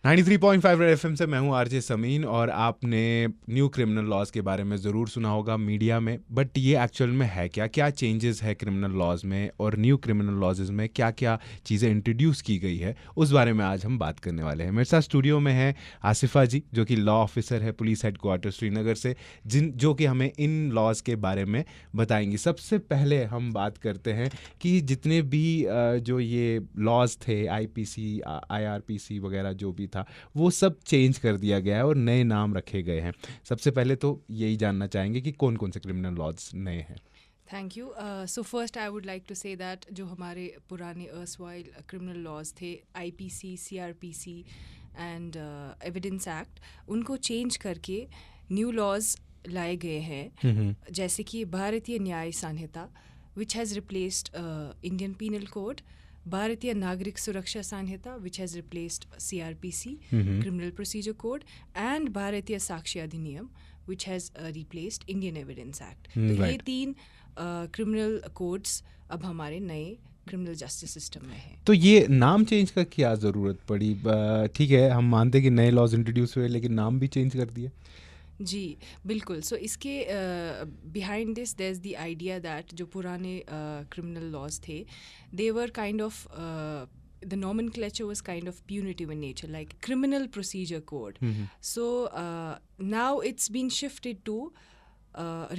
93.5 red FM से मैं हूं आरजे समीन और आपने न्यू क्रिमिनल लॉज के बारे में ज़रूर सुना होगा मीडिया में, बट ये एक्चुअल में है क्या, क्या चेंजेस है क्रिमिनल लॉज में और न्यू क्रिमिनल लॉज में क्या क्या चीज़ें इंट्रोड्यूस की गई है, उस बारे में आज हम बात करने वाले हैं। मेरे साथ स्टूडियो में है आसिफा जी, जो कि लॉ ऑफिसर है पुलिस हेडक्वार्टर श्रीनगर से, जो कि हमें इन लॉज के बारे में बताएंगी। सबसे पहले हम बात करते हैं कि जितने भी जो ये लॉज थे, आईपीसी, आईआरपीसी वगैरह जो भी था, वो सब चेंज कर दिया गया है और नए नाम रखे गए हैं। सबसे पहले तो यही जानना चाहेंगे कि कौन कौन से क्रिमिनल लॉज नए हैं। Thank you. So first I would like to say that जो हमारे पुराने अर्सवाइल क्रिमिनल लॉज थे, IPC, CrPC and evidence act, उनको चेंज करके न्यू लॉज लाए गए हैं, जैसे कि Bharatiya Nyaya Sanhita which has replaced Indian penal code, Bharatiya Nagarik Suraksha Sanhita which has replaced CrPC criminal procedure code, and Bharatiya Sakshya Adhiniyam which has replaced Indian evidence act. तो ये तीन क्रिमिनल कोड्स अब हमारे नए क्रिमिनल जस्टिस सिस्टम में है। तो ये नाम चेंज का क्या ज़रूरत पड़ी? ठीक है, हम मानते हैं कि नए लॉज इंट्रोड्यूस हुए, लेकिन नाम भी चेंज कर दिए। जी बिल्कुल। सो इसके behind this there is the idea that जो पुराने क्रिमिनल लॉज थे, they were kind of the nomenclature was kind of punitive in nature, like criminal procedure code. So now it's been shifted to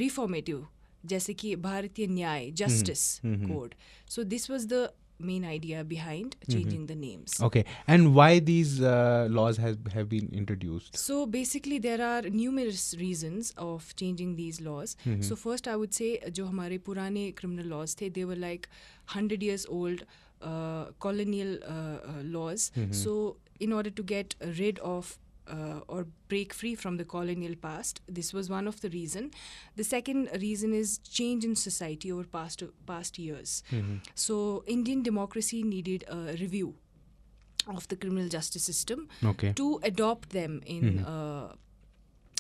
reformative, जैसे कि भारतीय न्याय justice code. So this was the main idea behind changing the names. Okay, and why these laws have been introduced? So basically there are numerous reasons of changing these laws. So first I would say जो हमारे पुराने criminal laws थे, they were like 100 years old colonial laws. So in order to get rid of or break free from the colonial past, this was one of the reason. The second reason is change in society over past years. So Indian democracy needed a review of the criminal justice system to adopt them in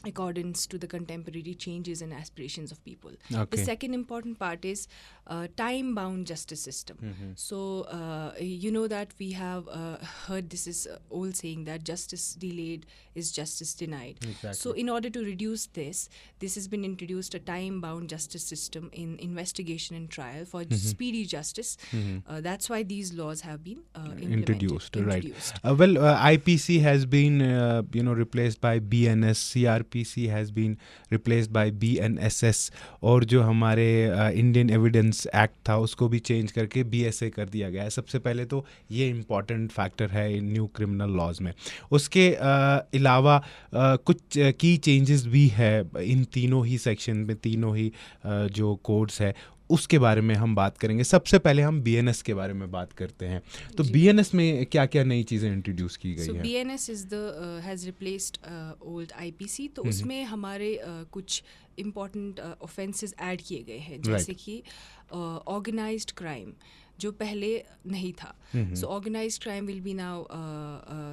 accordance to the contemporary changes and aspirations of people. The second important part is time-bound justice system. So you know that we have heard this is old saying that justice delayed is justice denied. Exactly. So in order to reduce this has been introduced a time-bound justice system in investigation and trial for speedy justice. That's why these laws have been introduced. Right. IPC has been replaced by BNS, CRPC has been replaced by BNSS, और जो हमारे Indian evidence act था उसको भी change करके BSA कर दिया गया है। सबसे पहले तो ये इम्पॉर्टेंट फैक्टर है इन न्यू क्रिमिनल लॉज में। उसके अलावा कुछ की चेंजेस भी है इन तीनों ही सेक्शन में, तीनों ही जो कोड्स है उसके बारे में हम बात करेंगे। सबसे पहले हम BNS के बारे में बात करते हैं। तो BNS में क्या क्या नई चीज़ें इंट्रोड्यूस की गई हैं? BNS is has replaced old IPC. तो उसमें हमारे कुछ इम्पॉर्टेंट ऑफेंसेस ऐड किए गए हैं, जैसे कि ऑर्गेनाइज्ड क्राइम जो पहले नहीं था। So organised crime will be now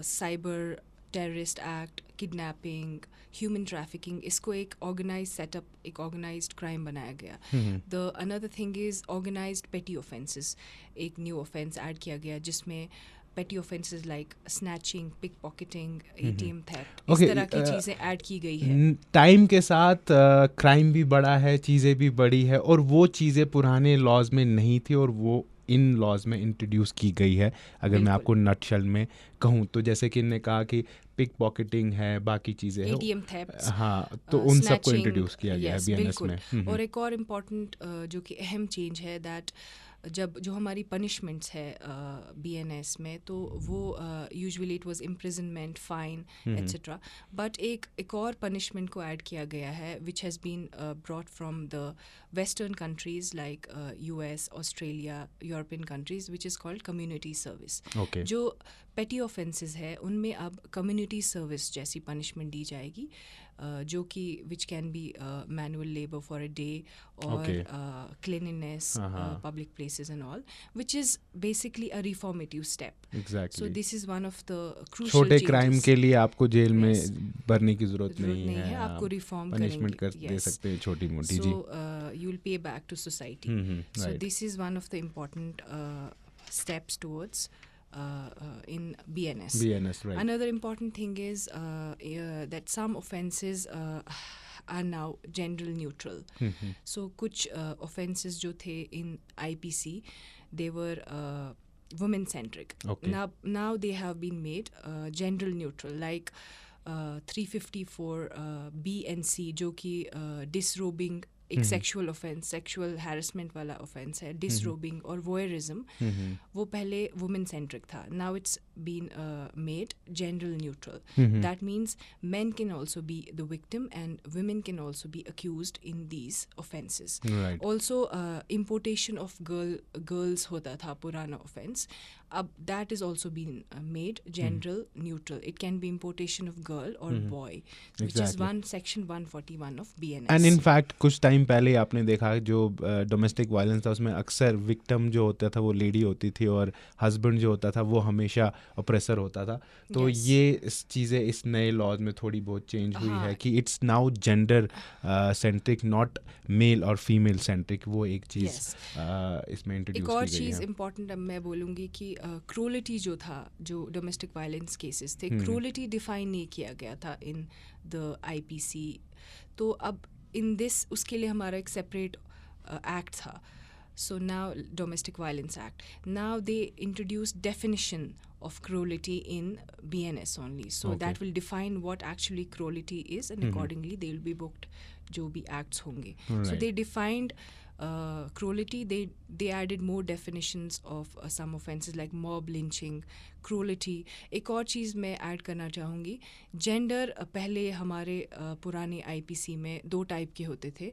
cyber terrorist act, kidnapping, human trafficking, इसको एक ऑर्गेनाइज सेटअप, एक ऑर्गेनाइज्ड क्राइम बनाया गया। The another thing is organised petty offences, एक न्यू ऑफेंस ऐड किया गया जिसमें petty offences like snatching, pickpocketing, ATM theft, इस तरह की चीज़ें ऐड की गई है। टाइम के साथ क्राइम भी बढ़ा है, चीज़ें भी बढ़ी है, और वो चीज़ें पुराने लॉज में नहीं थी और वो इन लॉज में इंट्रोड्यूस की गई है। अगर मैं आपको नटशल में कहूँ तो जैसे कि इन्होंने कहा कि पिक पॉकेटिंग है, बाकी चीज़ें हैं, ATM थेफ्ट, हाँ, तो उन सबको इंट्रोड्यूस किया गया है BNS में। और एक और इम्पॉर्टेंट जो कि अहम चेंज है दैट जब जो हमारी पनिशमेंट्स है BNS में, तो वो usually it was imprisonment, fine etcetera, but एक और पनिशमेंट को ऐड किया गया है which has been brought from the western countries like US, Australia, European countries, which is called community service. जो पेटी ऑफेंसेस है उनमें अब कम्युनिटी सर्विस जैसी पनिशमेंट दी जाएगी, जो कि which can be manual labour for a day और cleanliness, public places and all, which is basically a reformative step. Exactly. So this is one of the crucial छोटे क्राइम के लिए आपको जेल में भरने की ज़रूरत नहीं है, आपको रिफॉर्म पनिशमेंट कर दे सकते हैं छोटी मोटी। जी, you will pay back to society. So this is one of the important steps towards in BNS. BNS, right. Another important thing is that some offences are now gender neutral. So कुछ offences जो थे in IPC, they were women centric. Okay. Now they have been made gender neutral, like 354 B and C, जो कि disrobing एक sexual offence, sexual harassment वाला offence है, disrobing और voyeurism, वो पहले वुमेन सेंट्रिक था. Now it's been made gender neutral. That means men can also be the victim and women can also be accused in these offenses. Right. Also importation of girls होता था पुराना offense. अब that is also been made gender neutral. It can be importation of girl or boy, which is section 141 of BNS. And in fact कुछ time पहले आपने देखा जो domestic violence था उसमें अक्सर विक्टिम जो होता था वो लेडी होती थी और हस्बैंड जो होता था वो हमेशा ऑप्रेसर होता था. तो ये चीज़ें इस नए लॉज में थोड़ी बहुत चेंज हुई है कि it's now gender centric, not male और फीमेल सेंट्रिक. वो एक चीज़ इसमें इंट्रोड्यूस की गई है. एक और चीज़ इम्पॉर्टेंट अब मैं बोलूँगी कि क्रूलिटी जो था, जो डोमेस्टिक वायलेंस केसेस थे, क्रूलिटी डिफाइन नहीं किया गया था इन द IPC. तो अब इन दिस उसके लिए हमारा एक सेपरेट एक्ट था. So now Domestic Violence Act. Now they introduced definition of cruelty in BNS only. So that will define what actually cruelty is, and accordingly they will be booked जो भी acts होंगे. So they defined cruelty. They added more definitions of some offenses like mob lynching, cruelty. एक और चीज़ मैं add करना चाहूँगी. Gender पहले हमारे पुराने IPC में 2 टाइप के होते थे,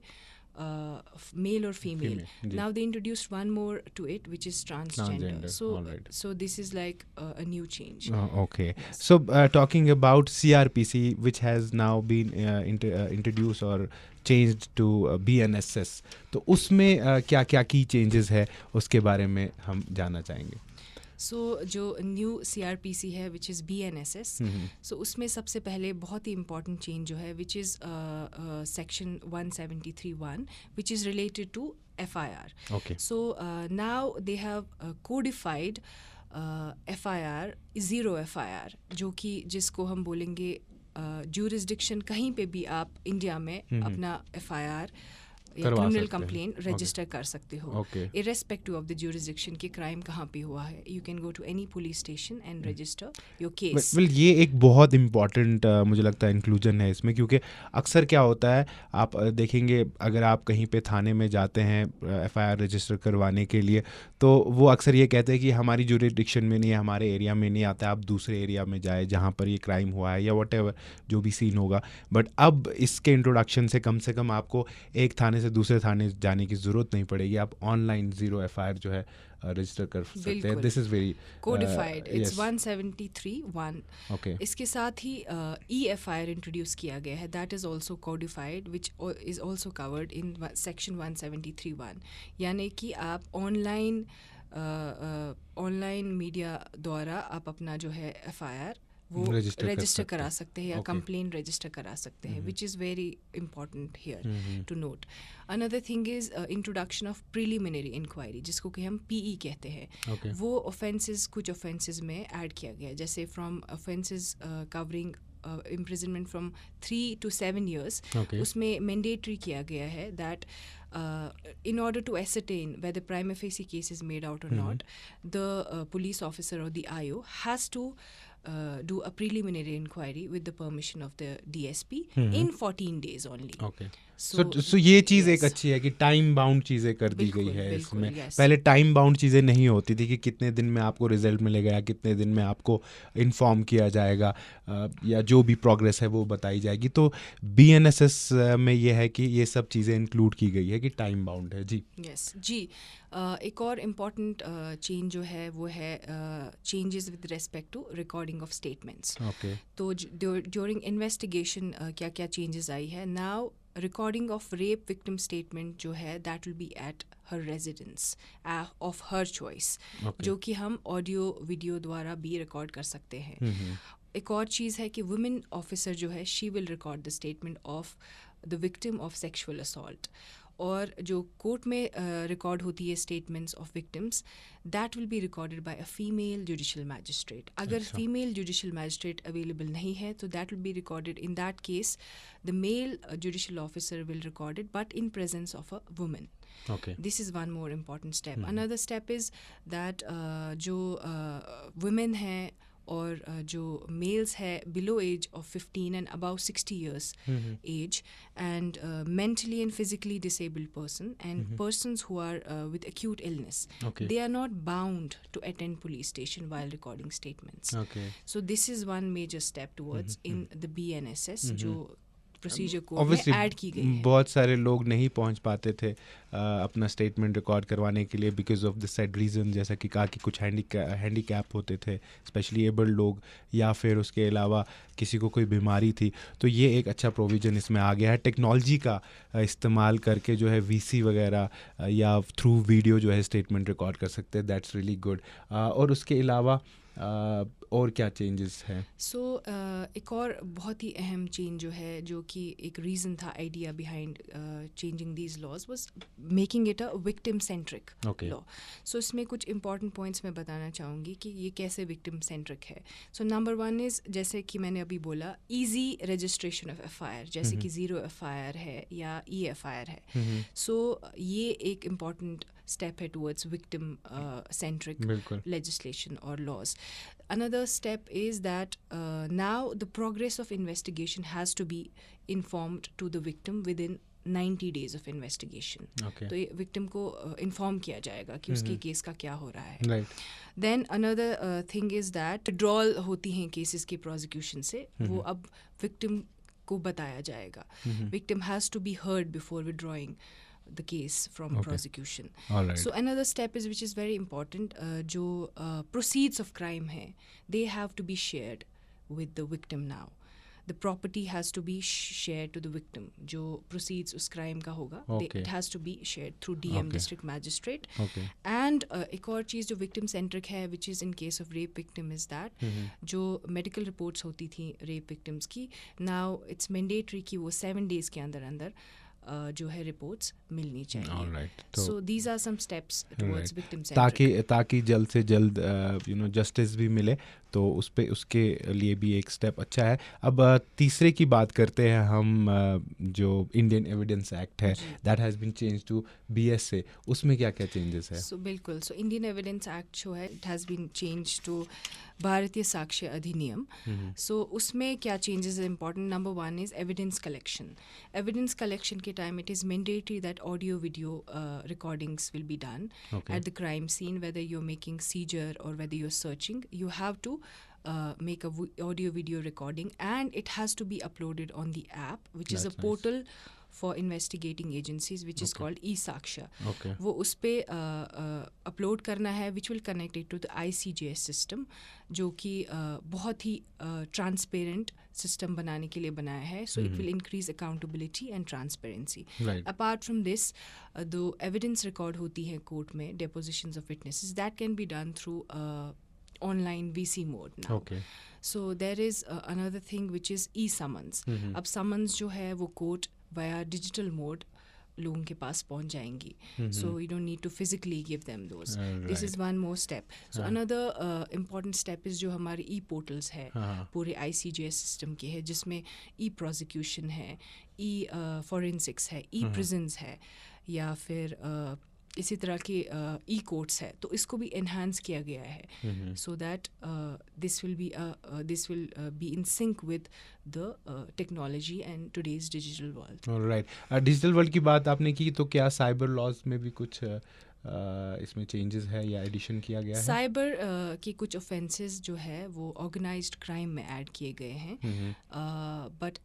male or female. Now they introduced one more to it, which is transgender. So this is like a new change. Okay. Yes. So talking about CRPC, which has now been introduced or changed to BNSS, तो उसमें क्या क्या की changes है उसके बारे में हम जानना चाहेंगे. सो जो न्यू CRPC है विच इज़ BNSS, सो उसमें सबसे पहले बहुत ही इंपॉर्टेंट चेंज जो है which is section 173(1) which is related to FIR. So now they have codified FIR, zero FIR, जो कि जिसको हम बोलेंगे ज्यूरिसडिक्शन कहीं पे भी आप इंडिया में अपना FIR या क्रिमिनल कंप्लेन रजिस्टर कर सकते हो, इरेस्पेक्टिव ऑफ द ज्यूरिसडिक्शन कि क्राइम कहाँ पे हुआ है. You can go to any police station and register your case. Well ये एक बहुत इंपॉर्टेंट मुझे लगता है इंक्लूजन है इसमें, क्योंकि अक्सर क्या होता है आप देखेंगे अगर आप कहीं पे थाने में जाते हैं FIR रजिस्टर करवाने के लिए, तो वो अक्सर ये कहते हैं कि हमारी ज्यूरिसडिक्शन में नहीं है, हमारे एरिया में नहीं आता, आप दूसरे एरिया में जाए जहाँ पर ये क्राइम हुआ है या व्हाटएवर जो भी सीन होगा. बट अब इसके इंट्रोडक्शन से कम आपको एक थाने से दूसरे थाने जाने की ज़रूरत नहीं पड़ेगी. आप ऑनलाइन ज़ीरो FIR जो है रजिस्टर कर सकते हैं. This is very codified. It's 173(1). Okay. इसके साथ ही EFIR इंट्रोड्यूस किया गया है. That is also codified which is also covered in section 173(1). यानी कि आप ऑनलाइन मीडिया द्वारा आप अपना जो है FIR वो रजिस्टर करा सकते हैं या कंप्लेन रजिस्टर करा सकते हैं, which is very important here to note. Another thing is introduction of preliminary inquiry, जिसको कि हम PE कहते हैं. वो ऑफेंसेस कुछ ऑफेंसेस में ऐड किया गया है, जैसे from offences covering imprisonment from 3 to 7 years. उसमें मैंडेटरी किया गया है that in order to ascertain whether prima facie case is made out or not, the police officer or the IO has to do a preliminary inquiry with the permission of the DSP in 14 days only. So ये चीज़ एक अच्छी है कि time bound चीज़ें कर दी गई है इसमें. पहले टाइम बाउंड चीज़ें नहीं होती थी कि कितने दिन में आपको रिजल्ट मिलेगा या कितने दिन में आपको इन्फॉर्म किया जाएगा या जो भी प्रोग्रेस है वो बताई जाएगी. तो BNSS में ये है कि ये सब चीज़ें इंक्लूड की गई है कि टाइम बाउंड है. जी यस जी. एक और इम्पॉर्टेंट चेंज जो है वो है changes with respect to recording of statements. तो ड्यूरिंग इन्वेस्टिगेशन क्या क्या चेंजेस आई है. Now recording of rape victim statement जो है that will be at her residence of her choice, जो कि हम ऑडियो वीडियो द्वारा भी रिकॉर्ड कर सकते हैं. एक और चीज़ है कि वुमेन ऑफिसर जो है she will record the statement of the victim of sexual assault. और जो कोर्ट में रिकॉर्ड होती है statements of victims, that will be recorded by a female judicial magistrate. अगर अच्छा. फीमेल जुडिशियल मैजिस्ट्रेट अवेलेबल नहीं है तो that will be recorded. In that case the male judicial officer will record it, but in presence of a woman. Okay. This is one more important step. Another step is that जो women हैं और जो males है below age of 15 and above 60 years age, and mentally and physically disabled person and persons who are with acute illness, Okay. they are not bound to attend police station while recording statements. Okay. So this is one major step towards in the BNSS जो procedure को Obviously, add की गई है. बहुत सारे लोग नहीं पहुंच पाते थे अपना स्टेटमेंट रिकॉर्ड करवाने के लिए because of the said reason, जैसा कि कहा कि कुछ हैंडीकैप होते थे, स्पेशली एबल्ड लोग, या फिर उसके अलावा किसी को कोई बीमारी थी. तो ये एक अच्छा प्रोविज़न इसमें आ गया है. टेक्नोलॉजी का इस्तेमाल करके जो है वीसी वगैरह या थ्रू वीडियो जो है स्टेटमेंट रिकॉर्ड कर सकते हैं. That's really good. और उसके अलावा और क्या चेंजेस हैं? सो एक और बहुत ही अहम चेंज जो है, जो कि एक रीज़न था idea behind changing these laws, was making it a victim centric law. So इसमें कुछ इंपॉर्टेंट पॉइंट्स मैं बताना चाहूँगी कि ये कैसे विक्टिम सेंट्रिक है. सो नंबर वन इज़, जैसे कि मैंने अभी बोला, ईजी रजिस्ट्रेशन ऑफ FIR, जैसे कि 0 FIR है या EFIR है. सो ये एक इम्पॉर्टेंट step है towards victim centric legislation or laws. Another step is that now the progress of investigation has to be informed to the victim within 90 days of investigation. Okay. तो ये victim को inform किया जाएगा कि उसके case का क्या हो रहा है. Right. Then another thing is that withdrawal होती हैं cases के prosecution से, वो अब victim को बताया जाएगा. Victim has to be heard before withdrawing the case from prosecution. All right. So another step is, which is very important, जो proceeds of crime है, they have to be shared with the victim now. The property has to be shared to the victim. जो proceeds उस crime का होगा, it has to be shared through DM district magistrate. Okay. And एक और चीज़ जो victim centric है, which is in case of rape victim, is that जो medical reports होती थी rape victims की, now it's mandatory कि वो 7 days के अंदर जो है रिपोर्ट्स मिलनी चाहिए. So these are some steps towards victim centric, ताकि जल्द से जल्द जस्टिस भी मिले. तो उसके लिए भी एक स्टेप अच्छा है. अब तीसरे की बात करते हैं हम. जो इंडियन एविडेंस एक्ट है, that has been change to BSA. उसमें क्या क्या चेंजेस है? सो बिल्कुल. सो इंडियन एविडेंस एक्ट जो है, it has been change to Bharatiya Sakshya Adhiniyam. So उसमें क्या चेंजेस है important? Number one is evidence collection. Evidence collection के time it is mandatory that audio video recordings will be done at the crime scene, whether you're making seizure or whether you're searching. You have to make a audio video recording, and it has to be uploaded on the app, which is a portal for investigating agencies, which is called e-Saksha. वो उस पर upload करना है, which will connect it to the ICJS system, जो कि बहुत ही transparent system बनाने के लिए बनाया है. So it will increase accountability and transparency. Apart from this, the evidence record होती है कोर्ट में, depositions of witnesses, that can be done through online VC mode now. So there is another thing which is e-summons. अब summons जो है वो court via digital mode लोगों के पास पहुंच जाएंगी. So you don't need to physically give them those. This is one more step. So another important step is जो हमारे e-portals है, पूरे ICJS system के है, जिसमें e-prosecution है, e-forensics है, e-prisons है, या फिर इसी तरह के ई कोर्ट्स है. तो इसको भी एनहांस किया गया है, so that this will be in sync with the technology and today's digital world. Alright. Digital world की बात आपने की, तो क्या साइबर लॉज में भी कुछ इसमें चेंजेस है या एडिशन किया गया है? साइबर के कुछ ऑफेंसेस जो है वो ऑर्गेनाइज्ड क्राइम में ऐड किए गए हैं, बट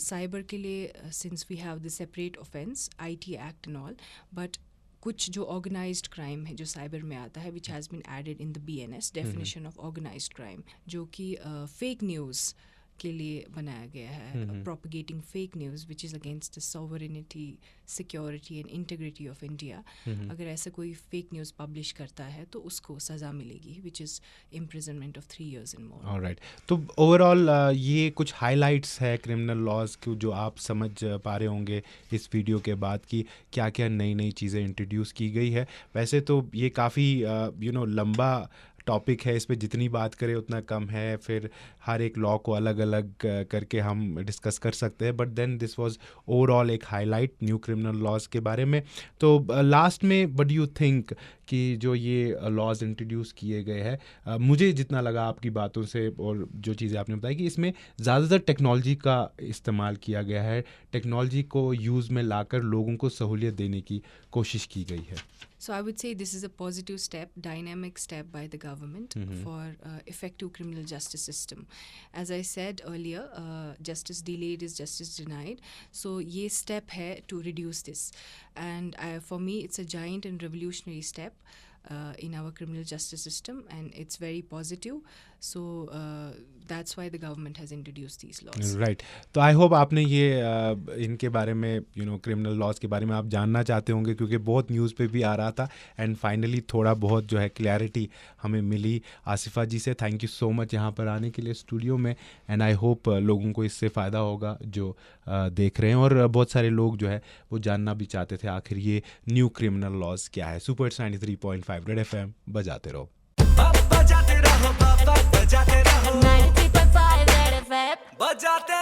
साइबर के लिए since we have the separate offence IT act and all, but कुछ जो ऑर्गेनाइज्ड क्राइम है जो साइबर में आता है, which has been added in the BNS definition of organised crime, जो कि फेक न्यूज़ के लिए बनाया गया है, propagating fake news which is against the sovereignty, security and integrity of India. अगर ऐसा कोई फेक न्यूज़ पब्लिश करता है तो उसको सज़ा मिलेगी, which is imprisonment of 3 years and more। Alright, तो ओवरऑल ये कुछ हाइलाइट्स है क्रिमिनल लॉज को जो आप समझ पा रहे होंगे इस वीडियो के बाद कि क्या क्या नई नई चीज़ें इंट्रोड्यूस की गई है। वैसे तो ये काफ़ी लंबा टॉपिक है, इस पे जितनी बात करें उतना कम है, फिर हर एक लॉ को अलग अलग करके हम डिस्कस कर सकते हैं, but then this was overall एक हाईलाइट न्यू क्रिमिनल लॉज के बारे में। तो लास्ट में व्हाट डू यू थिंक कि जो ये लॉज इंट्रोड्यूस किए गए हैं, मुझे जितना लगा आपकी बातों से और जो चीज़ें आपने बताई कि इसमें ज़्यादातर टेक्नोलॉजी का इस्तेमाल किया गया है, टेक्नोलॉजी को यूज़ में लाकर लोगों को सहूलियत देने की कोशिश की गई है। So I would say this is a positive step, dynamic step by the government for effective criminal justice system. As I said earlier, justice delayed is justice denied. So ये step है to reduce this, and for me it's a giant and revolutionary step in our criminal justice system, and it's very positive. So that's why the government has introduced these laws. Right, तो I hope आपने ये इनके बारे में criminal laws के बारे में आप जानना चाहते होंगे, क्योंकि बहुत न्यूज़ पे भी आ रहा था एंड फाइनली थोड़ा बहुत जो है क्लैरिटी हमें मिली। आसिफा जी से थैंक यू सो मच यहाँ पर आने के लिए स्टूडियो में, एंड आई होप लोगों को इससे फ़ायदा होगा जो देख रहे हैं, और बहुत सारे लोग जो है वो जानना भी चाहते थे आखिर ये न्यू क्रिमिनल लॉज क्या है। सुपर 93.5 रेड FM बजाते रहो। बजाते रहो, बजाते रहो, 93.5 रेड FM बजाते